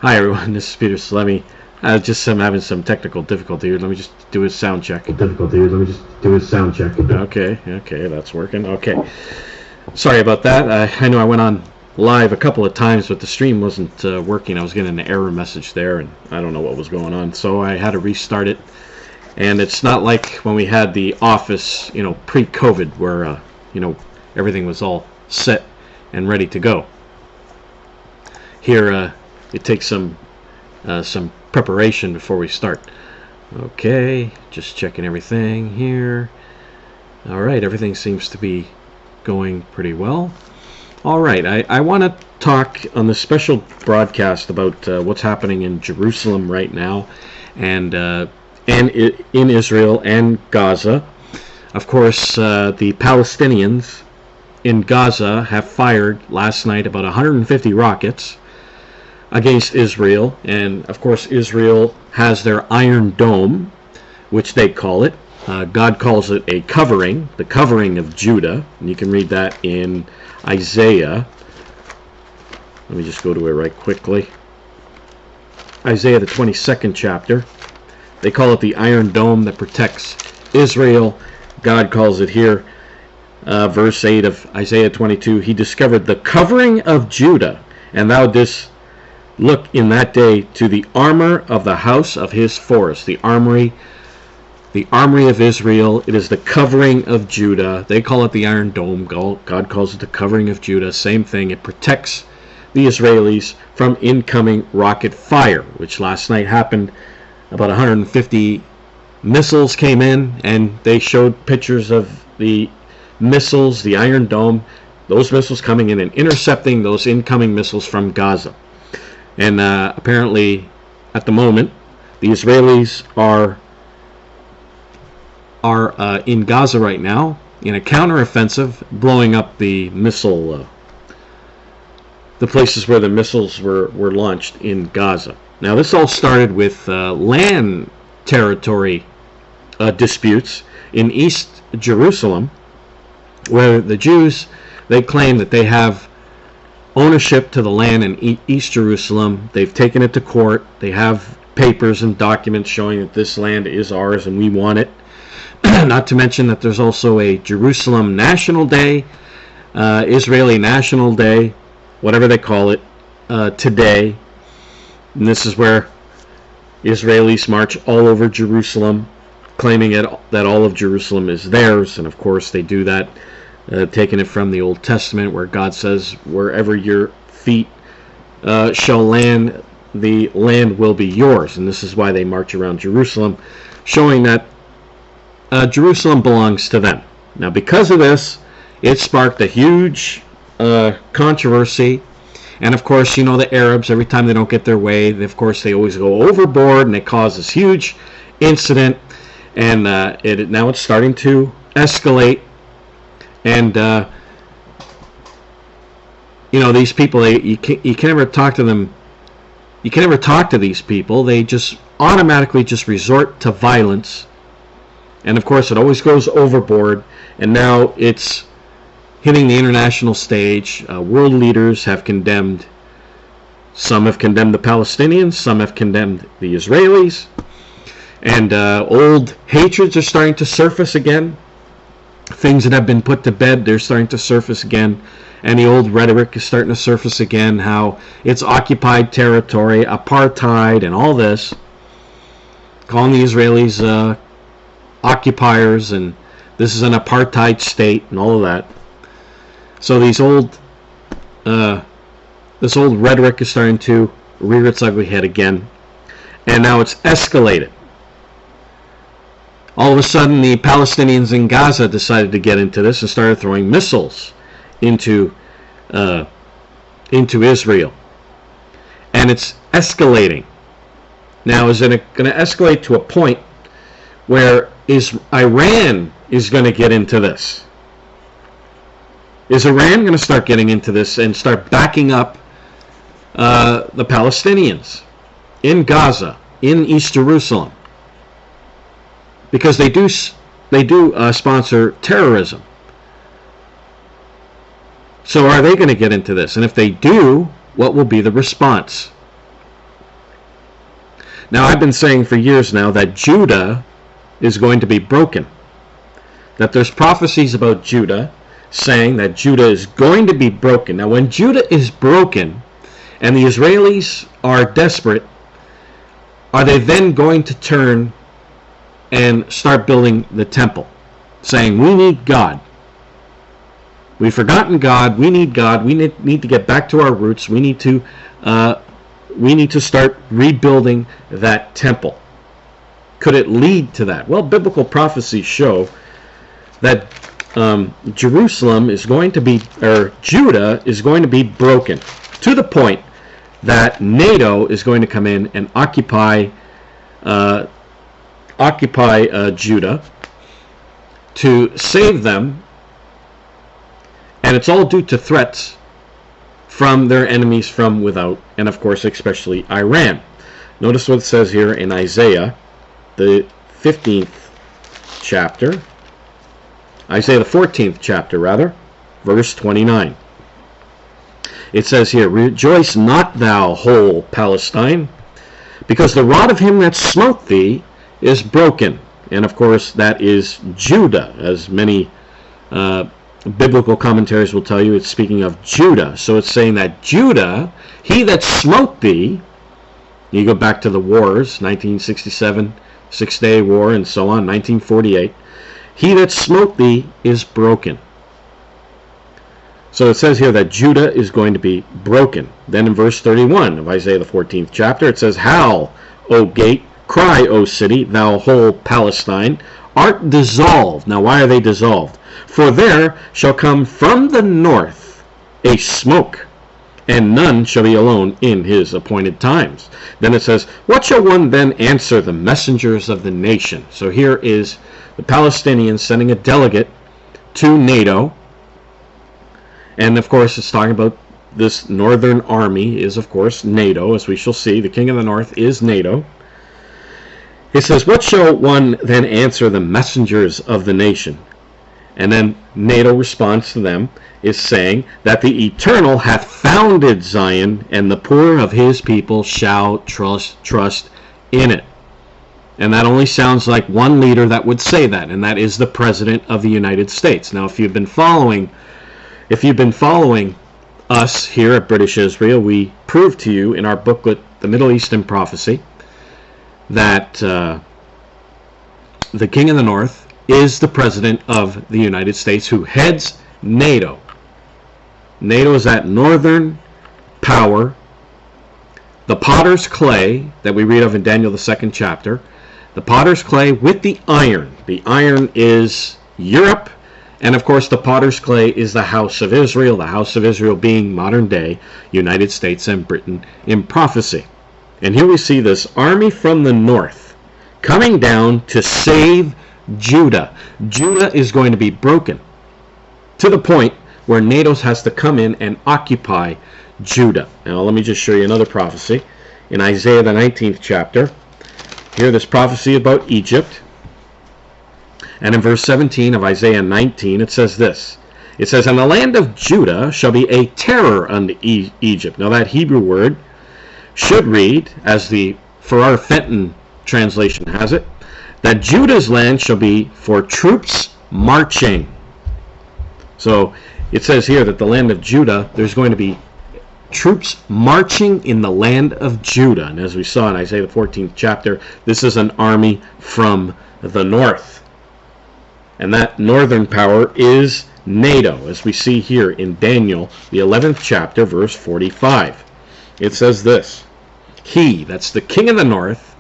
Hi everyone, this is Peter Salemi. Just I'm having some technical difficulty here. Let me just do a sound check. Okay, that's working. Okay. Sorry about that. I know I went on live a couple of times, but the stream wasn't working. I was getting an error message there, and I don't know what was going on. So I had to restart it. And it's not like when we had the office, pre-COVID, where, everything was all set and ready to go. Here, it takes some preparation before we start. Okay, just checking everything here. All right, everything seems to be going pretty well. All right, I want to talk on this special broadcast about what's happening in Jerusalem right now, and in Israel and Gaza. Of course, the Palestinians in Gaza have fired last night about 150 rockets against Israel, and of course Israel has their Iron Dome, which they call it. God calls it a covering, the covering of Judah, and you can read that in Isaiah. Let me just go to it right quickly. Isaiah, the 22nd chapter. They call it the Iron Dome that protects Israel. God calls it here, verse 8 of Isaiah 22, he discovered the covering of Judah, and thou didst look in that day to the armor of the house of his forest, the armory of Israel. It is the covering of Judah. They call it the Iron Dome. God calls it the covering of Judah. Same thing. It protects the Israelis from incoming rocket fire, which last night happened. About 150 missiles came in, and they showed pictures of the missiles, the Iron Dome, those missiles coming in and intercepting those incoming missiles from Gaza. And apparently, at the moment, the Israelis are in Gaza right now in a counteroffensive, blowing up the missile, the places where the missiles were launched in Gaza. Now, this all started with land territory disputes in East Jerusalem, where the Jews, they claim that they have ownership to the land in East Jerusalem. They've taken it to court. They have papers and documents showing that this land is ours and we want it. Not to mention that there's also a Jerusalem National Day, Israeli National Day, whatever they call it, today. And this is where Israelis march all over Jerusalem, claiming that all of Jerusalem is theirs. And of course they do that, taking it from the Old Testament, where God says, wherever your feet shall land, the land will be yours. And this is why they march around Jerusalem, showing that Jerusalem belongs to them. Now, because of this, it sparked a huge controversy. And of course, the Arabs, every time they don't get their way, of course, they always go overboard, and they cause this huge incident. And now it's starting to escalate. And these people, you can never talk to them. You can never talk to these people. They just automatically just resort to violence. And of course, it always goes overboard. And now it's hitting the international stage. World leaders have condemned. Some have condemned the Palestinians. Some have condemned the Israelis. And old hatreds are starting to surface again. Things that have been put to bed, they're starting to surface again. And the old rhetoric is starting to surface again, how it's occupied territory, apartheid, and all this. Calling the Israelis occupiers, and this is an apartheid state, and all of that. So this old rhetoric is starting to rear its ugly head again. And now it's escalated. All of a sudden, the Palestinians in Gaza decided to get into this and started throwing missiles into Israel. And it's escalating. Now, is it going to escalate to a point where Iran is going to get into this? Is Iran going to start getting into this and start backing up the Palestinians in Gaza, in East Jerusalem? Because they do sponsor terrorism. So are they going to get into this? And if they do, what will be the response? Now, I've been saying for years now that Judah is going to be broken. That there's prophecies about Judah saying that Judah is going to be broken. Now, when Judah is broken and the Israelis are desperate, are they then going to turn and start building the temple, saying, we need God. We've forgotten God. We need God. We need to get back to our roots. We need to start rebuilding that temple. Could it lead to that? Well, biblical prophecies show that Jerusalem is going to be, or Judah is going to be broken to the point that NATO is going to come in and occupy Judah to save them, and it's all due to threats from their enemies from without, and of course especially Iran. Notice what it says here in Isaiah, the 15th chapter, Isaiah the 14th chapter rather, verse 29. It says here, rejoice not thou whole Palestine, because the rod of him that smote thee is broken. And of course that is Judah, as many biblical commentaries will tell you. It's speaking of Judah. So it's saying that Judah, he that smote thee, you go back to the wars, 1967, Six-Day War, and so on, 1948, he that smote thee is broken. So it says here that Judah is going to be broken. Then in verse 31 of Isaiah the 14th chapter, it says, howl, O gate, cry, O city, thou whole Palestine, art dissolved. Now why are they dissolved? For there shall come from the north a smoke, and none shall be alone in his appointed times. Then it says, what shall one then answer the messengers of the nation? So here is the Palestinians sending a delegate to NATO. And of course it's talking about this northern army is of course NATO, as we shall see. The king of the north is NATO. It says, what shall one then answer the messengers of the nation? And then NATO responds to them is saying that the Eternal hath founded Zion, and the poor of his people shall trust in it. And that only sounds like one leader that would say that, and that is the President of the United States. Now, if you've been following us here at British Israel, we prove to you in our booklet, The Middle Eastern Prophecy, that the King of the North is the President of the United States who heads NATO. NATO is that northern power. The potter's clay that we read of in Daniel the 2nd chapter, the potter's clay with the iron. The iron is Europe, and of course the potter's clay is the house of Israel, the house of Israel being modern day United States and Britain in prophecy. And here we see this army from the north coming down to save Judah. Judah is going to be broken to the point where NATO has to come in and occupy Judah. Now let me just show you another prophecy in Isaiah the 19th chapter. Here this prophecy about Egypt. And in verse 17 of Isaiah 19 it says this. It says, and the land of Judah shall be a terror unto Egypt. Now that Hebrew word should read, as the Farrar Fenton translation has it, that Judah's land shall be for troops marching. So it says here that the land of Judah, there's going to be troops marching in the land of Judah. And as we saw in Isaiah the 14th chapter, this is an army from the north. And that northern power is NATO, as we see here in Daniel, the 11th chapter, verse 45. It says this, he, that's the king of the north,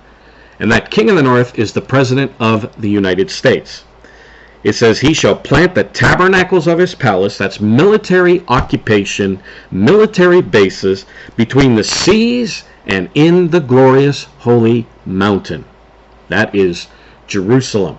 and that king of the north is the president of the United States. It says, he shall plant the tabernacles of his palace, that's military occupation, military bases, between the seas and in the glorious holy mountain. That is Jerusalem.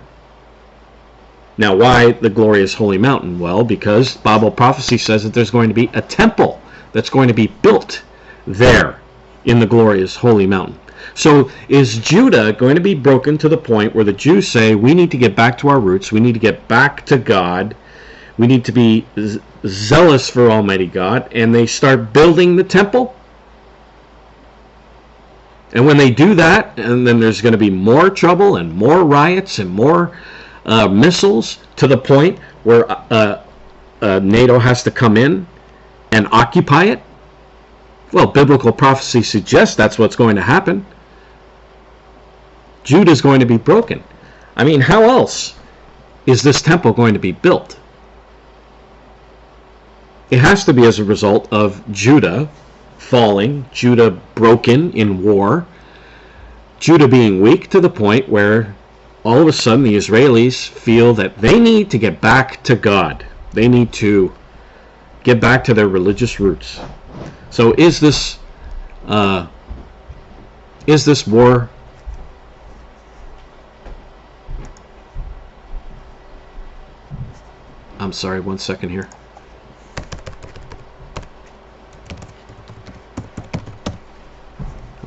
Now, why the glorious holy mountain? Well, because Bible prophecy says that there's going to be a temple that's going to be built there in the glorious holy mountain. So is Judah going to be broken to the point where the Jews say, we need to get back to our roots, we need to get back to God, we need to be zealous for Almighty God, and they start building the temple? And when they do that, and then there's going to be more trouble and more riots and more missiles, to the point where NATO has to come in and occupy it. Well, biblical prophecy suggests that's what's going to happen. Judah is going to be broken. I mean, how else is this temple going to be built? It has to be as a result of Judah falling, Judah broken in war, Judah being weak to the point where all of a sudden the Israelis feel that they need to get back to God. They need to get back to their religious roots. So is this war I'm sorry, one second here.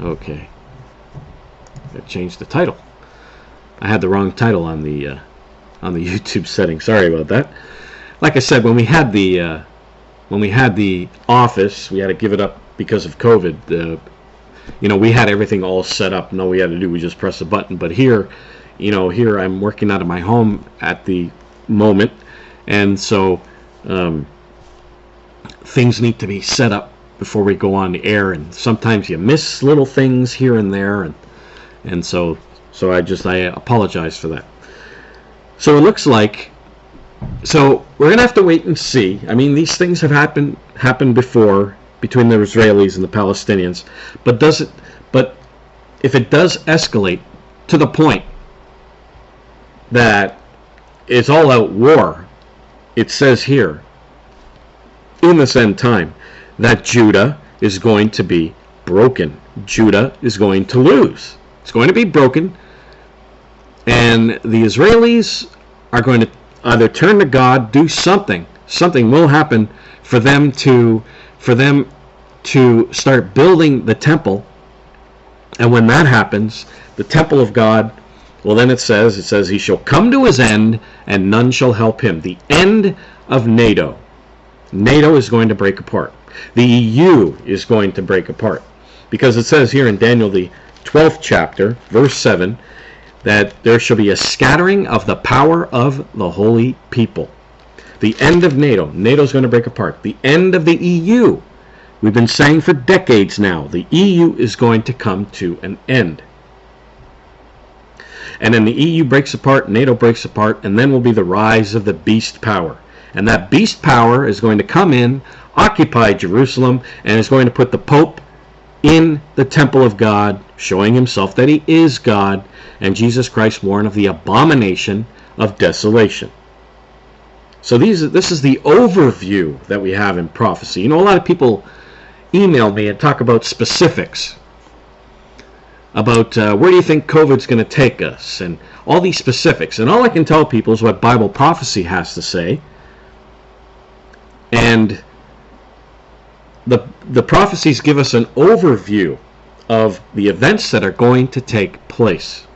Okay. I changed the title. I had the wrong title on the YouTube setting. Sorry about that. Like I said, when we had the office, we had to give it up because of COVID. We had everything all set up, and all we had to do was just press a button. But here I'm working out of my home at the moment, and so things need to be set up before we go on the air, and sometimes you miss little things here and there, and so I apologize for that. So it looks like, so we're gonna have to wait and see. I mean, these things have happened before between the Israelis and the Palestinians, but if it does escalate to the point that it's all out war, it says here in this end time that Judah is going to be broken. Judah is going to lose. It's going to be broken, and the Israelis are going to either turn to God, do something. Something will happen for them to start building the temple. And when that happens, the temple of God, well, then it says he shall come to his end, and none shall help him. The end of NATO. NATO is going to break apart. The EU is going to break apart, because it says here in Daniel the 12th chapter, verse 7, that there shall be a scattering of the power of the holy people. The end of NATO. NATO is going to break apart. The end of the EU. We've been saying for decades now, the EU is going to come to an end. And then the EU breaks apart, NATO breaks apart, and then will be the rise of the beast power. And that beast power is going to come in, occupy Jerusalem, and is going to put the Pope in the temple of God, showing himself that he is God, and Jesus Christ warned of the abomination of desolation. So this is the overview that we have in prophecy. A lot of people email me and talk about specifics, about where do you think COVID's going to take us, and all these specifics. And all I can tell people is what Bible prophecy has to say. And the prophecies give us an overview of the events that are going to take place.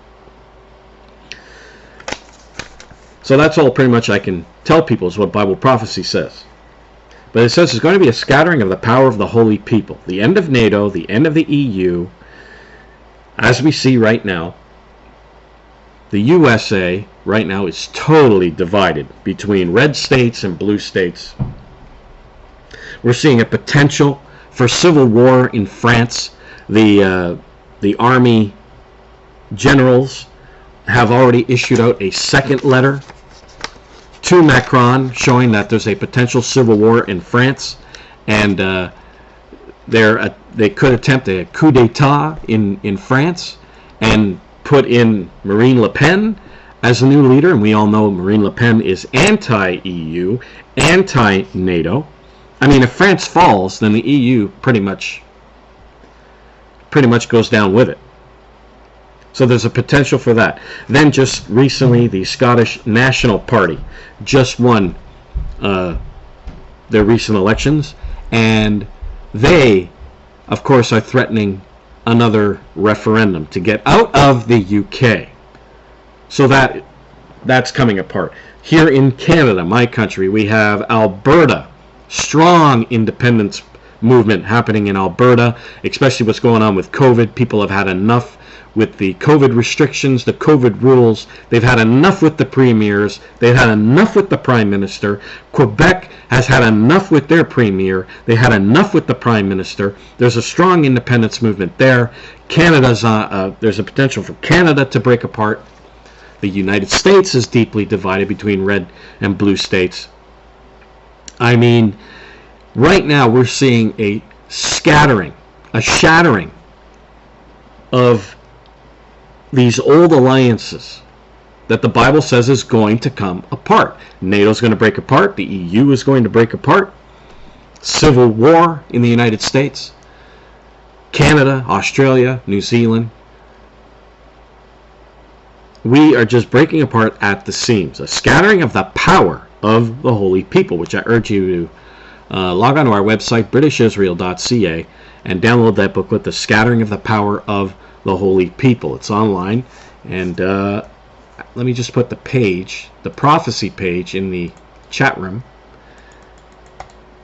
So that's all pretty much I can tell people is what Bible prophecy says. But it says there's going to be a scattering of the power of the holy people. The end of NATO, the end of the EU. As we see right now, the USA right now is totally divided between red states and blue states. We're seeing a potential for civil war in France. The army generals have already issued out a second letter to Macron showing that there's a potential civil war in France, and they could attempt a coup d'etat in France and put in Marine Le Pen as a new leader. And we all know Marine Le Pen is anti-EU, anti-NATO. I mean, if France falls, then the EU pretty much goes down with it. So there's a potential for that. Then just recently, the Scottish National Party just won their recent elections, and they, of course, are threatening another referendum to get out of the UK. So that's coming apart. Here in Canada, my country, we have Alberta, strong independence movement happening in Alberta, especially what's going on with COVID. People have had enough with the COVID restrictions, the COVID rules. They've had enough with the premiers. They've had enough with the prime minister. Quebec has had enough with their premier. They had enough with the prime minister. There's a strong independence movement there. Canada's there's a potential for Canada to break apart. The United States is deeply divided between red and blue states. I mean, right now we're seeing a shattering of these old alliances that the Bible says is going to come apart. NATO's going to break apart. The EU is going to break apart. Civil war in the United States. Canada, Australia, New Zealand. We are just breaking apart at the seams. A scattering of the power of the holy people, which I urge you to log on to our website, britishisrael.ca, and download that booklet, The Scattering of the Power of the Holy People. It's online, and let me just put the page, the prophecy page, in the chat room,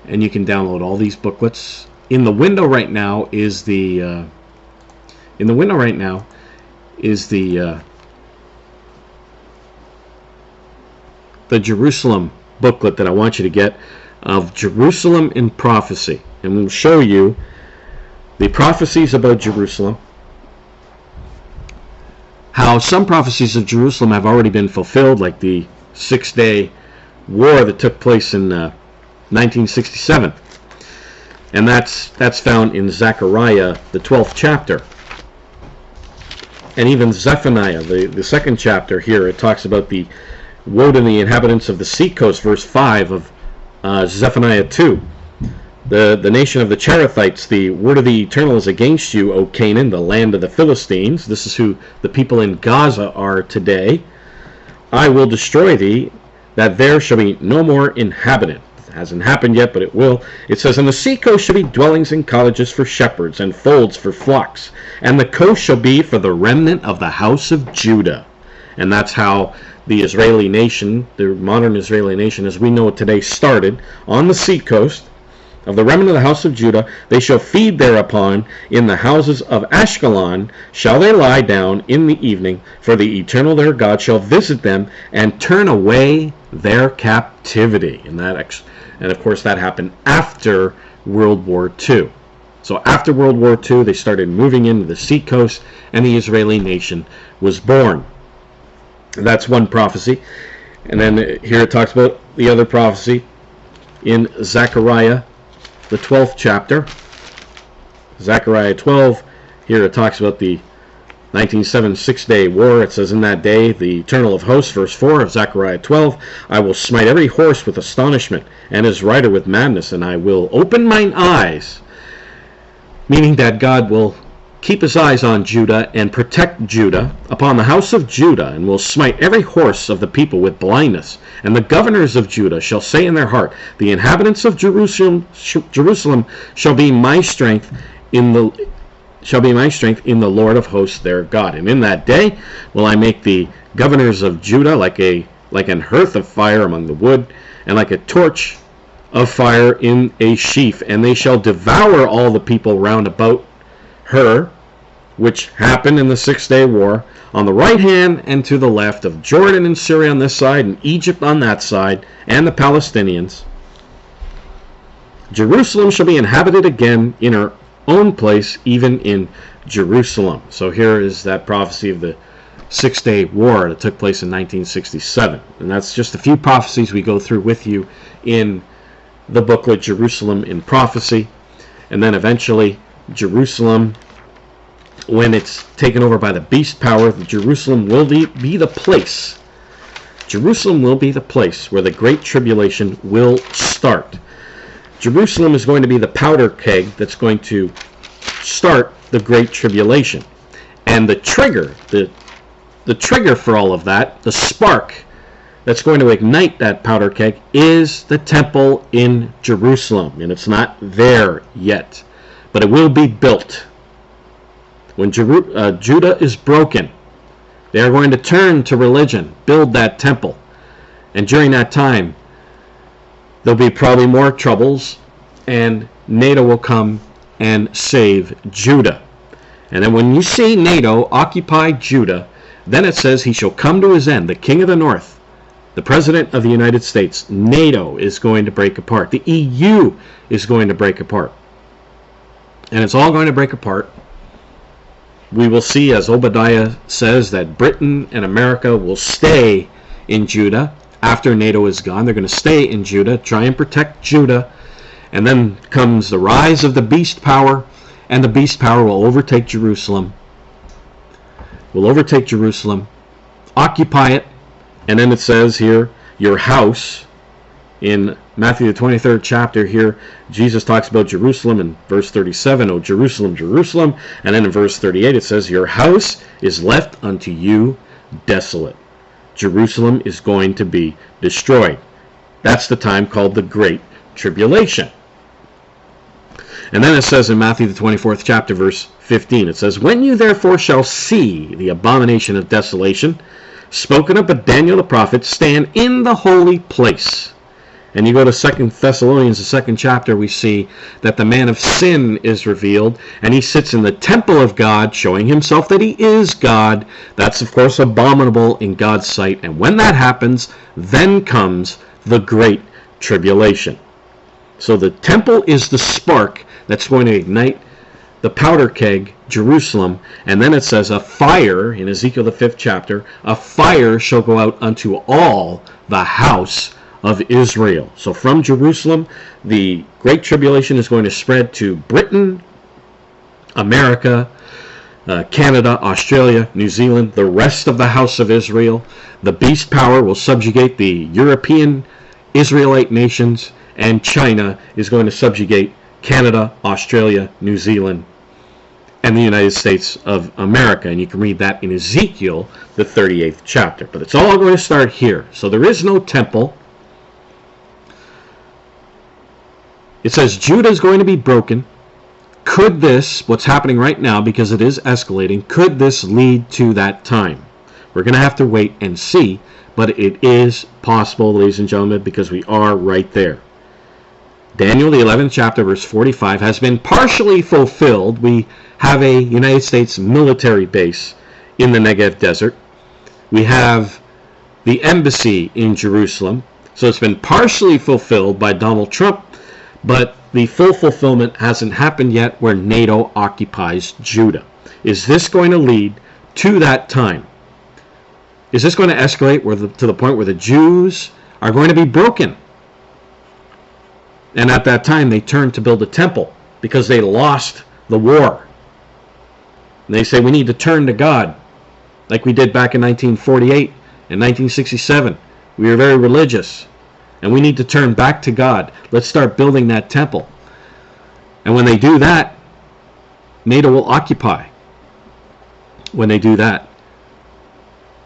and you can download all these booklets. In the window right now is the Jerusalem booklet that I want you to get, of Jerusalem in prophecy, and we'll show you the prophecies about Jerusalem, how some prophecies of Jerusalem have already been fulfilled, like the 6-day war that took place in 1967, and that's found in Zechariah, the 12th chapter, and even Zephaniah, the second chapter here. It talks about the woe to the inhabitants of the seacoast, verse 5 of Zephaniah 2. The nation of the Cherethites, the word of the Eternal is against you, O Canaan, the land of the Philistines. This is who the people in Gaza are today. I will destroy thee, that there shall be no more inhabitant. It hasn't happened yet, but it will. It says, and the seacoast shall be dwellings and cottages for shepherds, and folds for flocks. And the coast shall be for the remnant of the house of Judah. And that's how the Israeli nation, the modern Israeli nation as we know it today, started on the seacoast. Of the remnant of the house of Judah, they shall feed thereupon. In the houses of Ashkelon shall they lie down in the evening, for the Eternal their God shall visit them and turn away their captivity. And of course that happened after World War II. So after World War II, they started moving into the seacoast, and the Israeli nation was born. That's one prophecy. And then here it talks about the other prophecy in Zechariah, the 12th chapter. Zechariah 12, here it talks about the 1976 day war. It says, in that day, the Eternal of hosts, verse 4 of Zechariah 12, I will smite every horse with astonishment, and his rider with madness, and I will open mine eyes, meaning that God will keep his eyes on Judah and protect Judah, upon the house of Judah, and will smite every horse of the people with blindness. And the governors of Judah shall say in their heart, the inhabitants of Jerusalem shall be my strength in the Lord of hosts their God. And in that day will I make the governors of Judah like an hearth of fire among the wood, and like a torch of fire in a sheaf, and they shall devour all the people round about her, which happened in the 6-day war, on the right hand and to the left, of Jordan and Syria on this side, and Egypt on that side, and the Palestinians. Jerusalem shall be inhabited again in her own place, even in Jerusalem. So here is that prophecy of the 6-day war that took place in 1967. And that's just a few prophecies we go through with you in the booklet Jerusalem in Prophecy. And then eventually Jerusalem, when it's taken over by the beast power, Jerusalem will be the place. Jerusalem will be the place where the Great Tribulation will start. Jerusalem is going to be the powder keg that's going to start the Great Tribulation. And the trigger, the trigger for all of that, the spark that's going to ignite that powder keg, is the temple in Jerusalem. And it's not there yet, but it will be built. When Judah is broken, they are going to turn to religion, build that temple. And during that time, there'll be probably more troubles, and NATO will come and save Judah. And then when you see NATO occupy Judah, then it says he shall come to his end, the king of the north, the president of the United States. NATO is going to break apart. The EU is going to break apart. And it's all going to break apart. We will see, as Obadiah says, that Britain and America will stay in Judah after NATO is gone. They're going to stay in Judah, try and protect Judah. And then comes the rise of the beast power, and the beast power will overtake Jerusalem. Will overtake Jerusalem, occupy it, and then it says here, your house. In Matthew the 23rd chapter here, Jesus talks about Jerusalem in verse 37, O Jerusalem, Jerusalem. And then in verse 38 it says, your house is left unto you desolate. Jerusalem is going to be destroyed. That's the time called the Great Tribulation. And then it says in Matthew the 24th chapter, verse 15, it says, when you therefore shall see the abomination of desolation, spoken of by Daniel the prophet, stand in the holy place. And you go to 2 Thessalonians, the 2nd chapter, we see that the man of sin is revealed, and he sits in the temple of God, showing himself that he is God. That's, of course, abominable in God's sight. And when that happens, then comes the Great Tribulation. So the temple is the spark that's going to ignite the powder keg, Jerusalem. And then it says, a fire, in Ezekiel the 5th chapter, a fire shall go out unto all the house of Israel. So from Jerusalem, the Great Tribulation is going to spread to Britain, America, Canada, Australia, New Zealand, the rest of the house of Israel. The beast power will subjugate the European Israelite nations, and China is going to subjugate Canada, Australia, New Zealand, and the United States of America. And you can read that in Ezekiel, the 38th chapter. But it's all going to start here. So there is no temple. It says Judah is going to be broken. Could this, what's happening right now, because it is escalating, could this lead to that time? We're going to have to wait and see, but it is possible, ladies and gentlemen, because we are right there. Daniel, the 11th chapter, verse 45, has been partially fulfilled. We have a United States military base in the Negev desert. We have the embassy in Jerusalem. So it's been partially fulfilled by Donald Trump, but the full fulfillment hasn't happened yet where NATO occupies Judah. Is this going to lead to that time? Is this going to escalate to the point where the Jews are going to be broken? And at that time they turn to build a temple because they lost the war. And they say we need to turn to God like we did back in 1948 and 1967. We were very religious. And we need to turn back to God. Let's start building that temple. And when they do that, NATO will occupy. When they do that.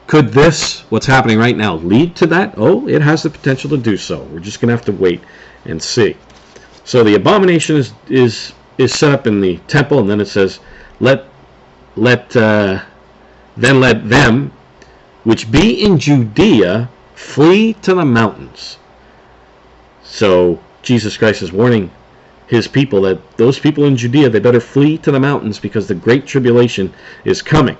Could this, what's happening right now, lead to that? Oh, it has the potential to do so. We're just going to have to wait and see. So the abomination is set up in the temple, and then it says, then let them which be in Judea flee to the mountains. So Jesus Christ is warning his people that those people in Judea, they better flee to the mountains because the Great Tribulation is coming.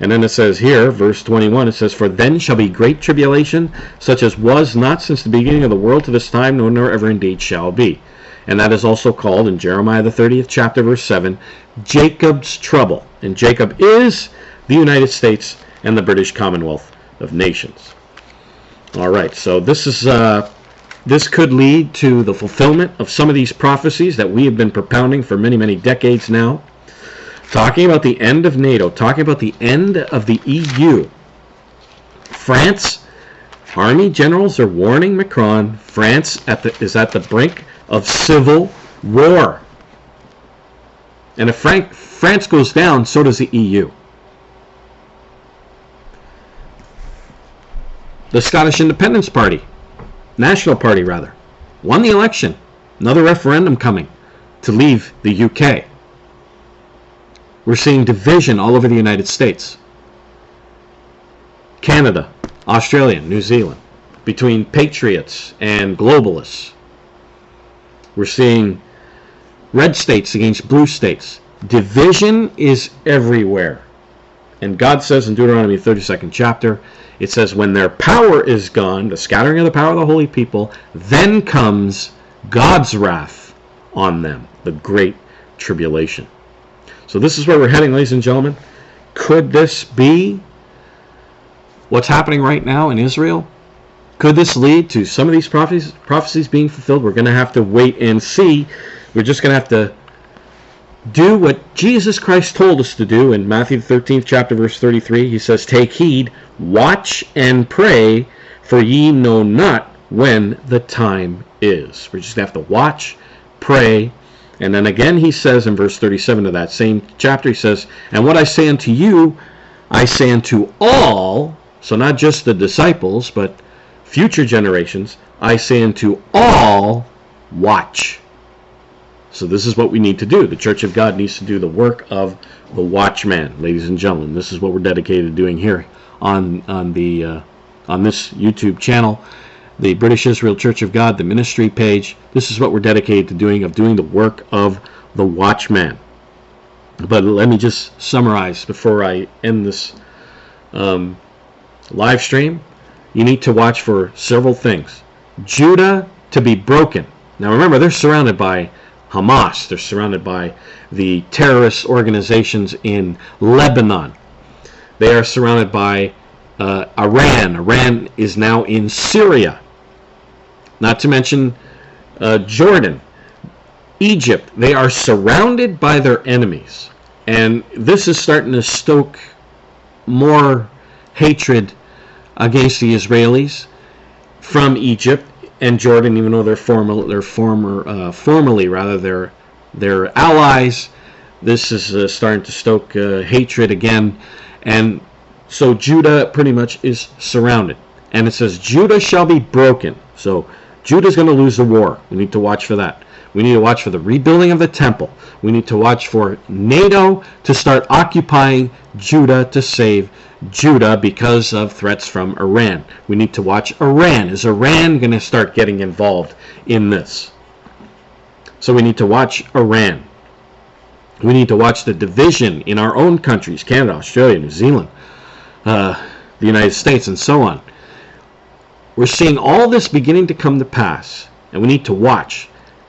And then it says here, verse 21, it says, for then shall be great tribulation, such as was not since the beginning of the world to this time, nor ever indeed shall be. And that is also called, in Jeremiah the 30th chapter, verse 7, Jacob's trouble. And Jacob is the United States and the British Commonwealth of Nations. All right, so this could lead to the fulfillment of some of these prophecies that we have been propounding for many, many decades now. Talking about the end of NATO, talking about the end of the EU. France, army generals are warning Macron, France is at the brink of civil war. And if France goes down, so does the EU. The Scottish Independence Party, National Party rather, won the election. Another referendum coming to leave the UK. We're seeing division all over the United States. Canada, Australia, New Zealand, between patriots and globalists. We're seeing red states against blue states. Division is everywhere. And God says in Deuteronomy 32nd chapter, it says, when their power is gone, the scattering of the power of the holy people, then comes God's wrath on them, the great tribulation. So this is where we're heading, ladies and gentlemen. Could this be what's happening right now in Israel? Could this lead to some of these prophecies being fulfilled? We're going to have to wait and see. We're just going to have to do what Jesus Christ told us to do in Matthew 13th chapter verse 33. He says, take heed, watch and pray, for ye know not when the time is. We're just going to have to watch, pray, and then again he says in verse 37 of that same chapter, he says, and what I say unto you, I say unto all, so not just the disciples, but future generations, I say unto all, watch. So this is what we need to do. The Church of God needs to do the work of the watchman, ladies and gentlemen. This is what we're dedicated to doing here on this YouTube channel, the British Israel Church of God, the ministry page. This is what we're dedicated to doing the work of the watchman. But let me just summarize before I end this live stream. You need to watch for several things. Judah to be broken. Now remember, they're surrounded by Hamas. They're surrounded by the terrorist organizations in Lebanon. They are surrounded by Iran. Iran is now in Syria. Not to mention Jordan, Egypt. They are surrounded by their enemies. And this is starting to stoke more hatred against the Israelis from Egypt and Jordan, even though they're formerly their allies. This is starting to stoke hatred again, and so Judah pretty much is surrounded. And it says Judah shall be broken. So Judah's going to lose the war. We need to watch for that. We need to watch for the rebuilding of the temple. We need to watch for NATO to start occupying Judah to save Judah because of threats from Iran. We need to watch Iran. Is Iran going to start getting involved in this? So we need to watch Iran. We need to watch the division in our own countries, Canada, Australia, New Zealand, the United States, and so on. We're seeing all this beginning to come to pass, and we need to watch,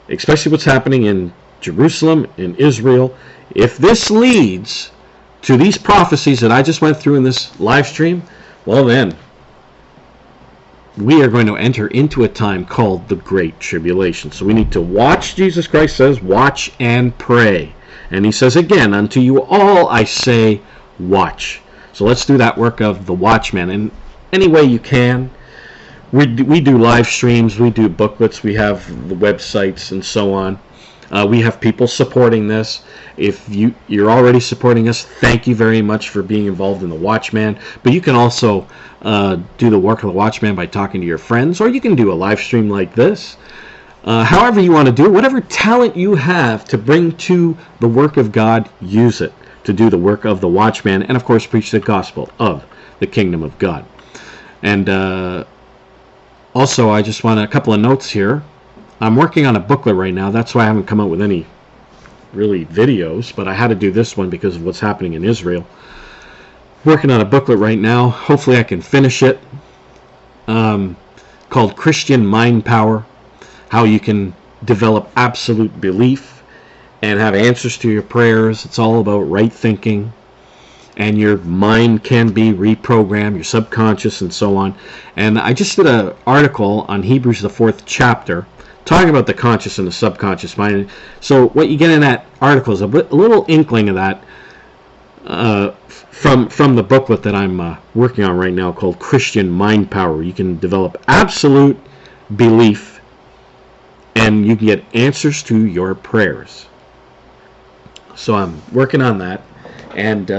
especially what's happening in Jerusalem, in Israel. If this leads to these prophecies that I just went through in this live stream, well then, we are going to enter into a time called the Great Tribulation. So we need to watch. Jesus Christ says, watch and pray. And he says again, unto you all I say, watch. So let's do that work of the watchman in any way you can. We do live streams, we do booklets, we have the websites and so on. We have people supporting this. If you're already supporting us, thank you very much for being involved in the Watchman. But you can also do the work of the Watchman by talking to your friends, or you can do a live stream like this. However you want to do it, whatever talent you have to bring to the work of God, use it to do the work of the Watchman, and of course preach the gospel of the kingdom of God. And also, I just want a couple of notes here. I'm working on a booklet right now. That's why I haven't come out with any really videos, but I had to do this one because of what's happening in Israel. Working on a booklet right now. Hopefully I can finish it. Called Christian Mind Power. How you can develop absolute belief and have answers to your prayers. It's all about right thinking. And your mind can be reprogrammed, your subconscious and so on. And I just did an article on Hebrews the 4th chapter talking about the conscious and the subconscious mind. So what you get in that article is a little inkling of that from the booklet that I'm working on right now called Christian Mind Power. You can develop absolute belief and you can get answers to your prayers. So I'm working on that. And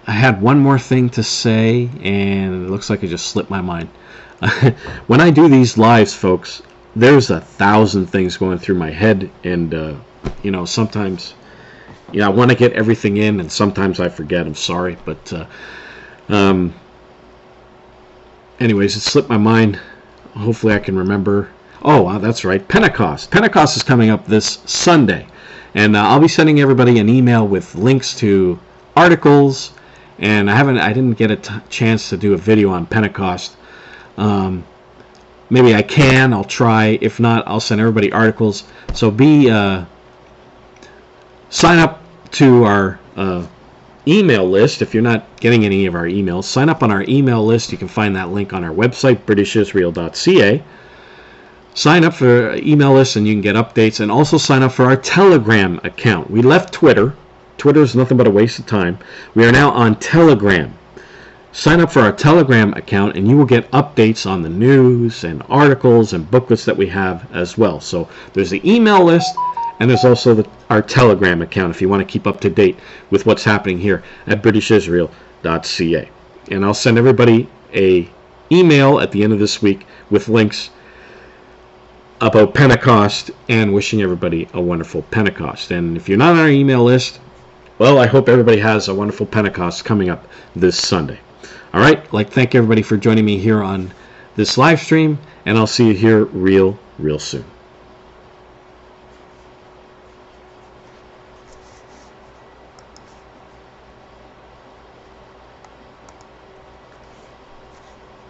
I had one more thing to say, and it looks like it just slipped my mind. When I do these lives, folks, there's 1,000 things going through my head, and sometimes, I want to get everything in, and sometimes I forget. I'm sorry, but anyways, it slipped my mind. Hopefully, I can remember. Oh, wow, that's right, Pentecost. Pentecost is coming up this Sunday. And I'll be sending everybody an email with links to articles. And I didn't get a chance to do a video on Pentecost. Maybe I can. I'll try. If not, I'll send everybody articles. So sign up to our email list. If you're not getting any of our emails, sign up on our email list. You can find that link on our website, britishisrael.ca. Sign up for our email list and you can get updates, and also sign up for our Telegram account. We left Twitter. Twitter is nothing but a waste of time. We are now on Telegram. Sign up for our Telegram account and you will get updates on the news and articles and booklets that we have as well. So there's the email list, and there's also our Telegram account if you want to keep up to date with what's happening here at britishisrael.ca. And I'll send everybody a email at the end of this week with links about Pentecost and wishing everybody a wonderful Pentecost. And if you're not on our email list, well, I hope everybody has a wonderful Pentecost coming up this Sunday. All right, I'd like to thank everybody for joining me here on this live stream, and I'll see you here real soon.